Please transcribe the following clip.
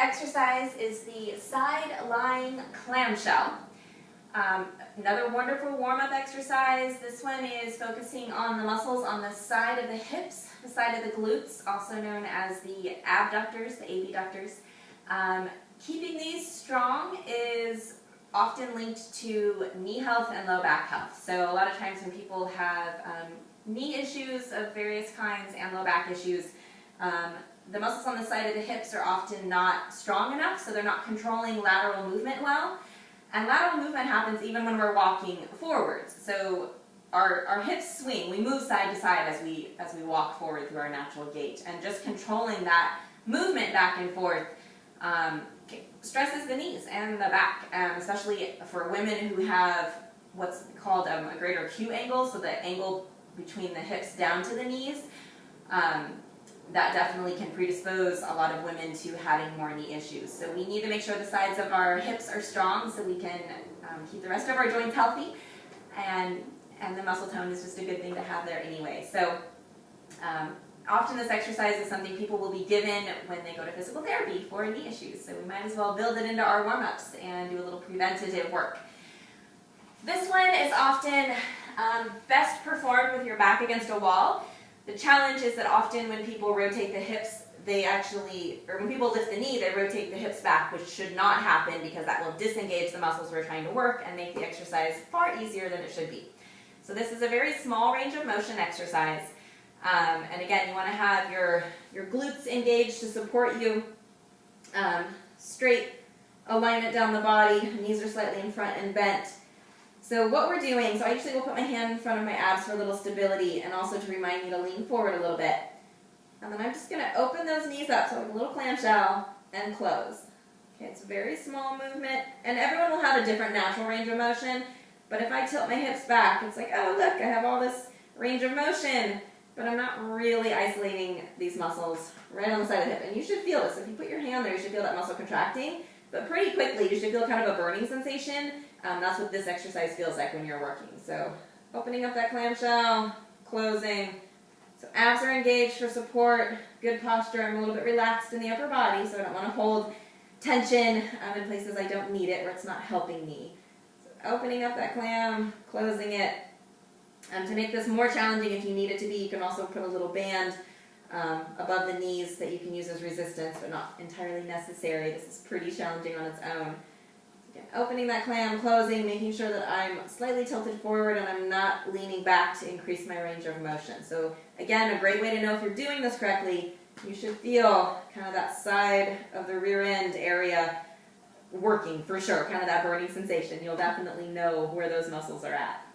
exercise is the side lying clamshell. Another wonderful warm-up exercise. This one is focusing on the muscles on the side of the hips, the side of the glutes, also known as the abductors, the abductors. Keeping these strong is often linked to knee health and low back health. So a lot of times when people have knee issues of various kinds and low back issues, the muscles on the side of the hips are often not strong enough, so they're not controlling lateral movement well. And lateral movement happens even when we're walking forwards. So our hips swing, we move side to side as we walk forward through our natural gait. And just controlling that movement back and forth stresses the knees and the back, especially for women who have what's called a greater acute angle, so the angle between the hips down to the knees. That definitely can predispose a lot of women to having more knee issues. So we need to make sure the sides of our hips are strong so we can keep the rest of our joints healthy, and the muscle tone is just a good thing to have there anyway. So often this exercise is something people will be given when they go to physical therapy for knee issues. So we might as well build it into our warm-ups and do a little preventative work. This one is often best performed with your back against a wall. The challenge is that often when people rotate the hips, when people lift the knee, they rotate the hips back, which should not happen because that will disengage the muscles we're trying to work and make the exercise far easier than it should be. So this is a very small range of motion exercise. And again, you want to have your glutes engaged to support you. Straight alignment down the body, knees are slightly in front and bent. So what we're doing, so I usually will put my hand in front of my abs for a little stability and also to remind me to lean forward a little bit. And then I'm just going to open those knees up, so like a little clamshell, and close. Okay, it's a very small movement, and everyone will have a different natural range of motion, but if I tilt my hips back, it's like, oh look, I have all this range of motion, but I'm not really isolating these muscles right on the side of the hip. And you should feel this. If you put your hand there, you should feel that muscle contracting, but pretty quickly you should feel kind of a burning sensation. That's what this exercise feels like when you're working. So opening up that clamshell, closing. So abs are engaged for support, good posture. I'm a little bit relaxed in the upper body, so I don't want to hold tension in places I don't need it where it's not helping me. So opening up that clam, closing it. To make this more challenging, if you need it to be, you can also put a little band above the knees that you can use as resistance, but not entirely necessary. This is pretty challenging on its own. Again, opening that clam, closing, making sure that I'm slightly tilted forward and I'm not leaning back to increase my range of motion. So again, a great way to know if you're doing this correctly, you should feel kind of that side of the rear end area working for sure, kind of that burning sensation. You'll definitely know where those muscles are at.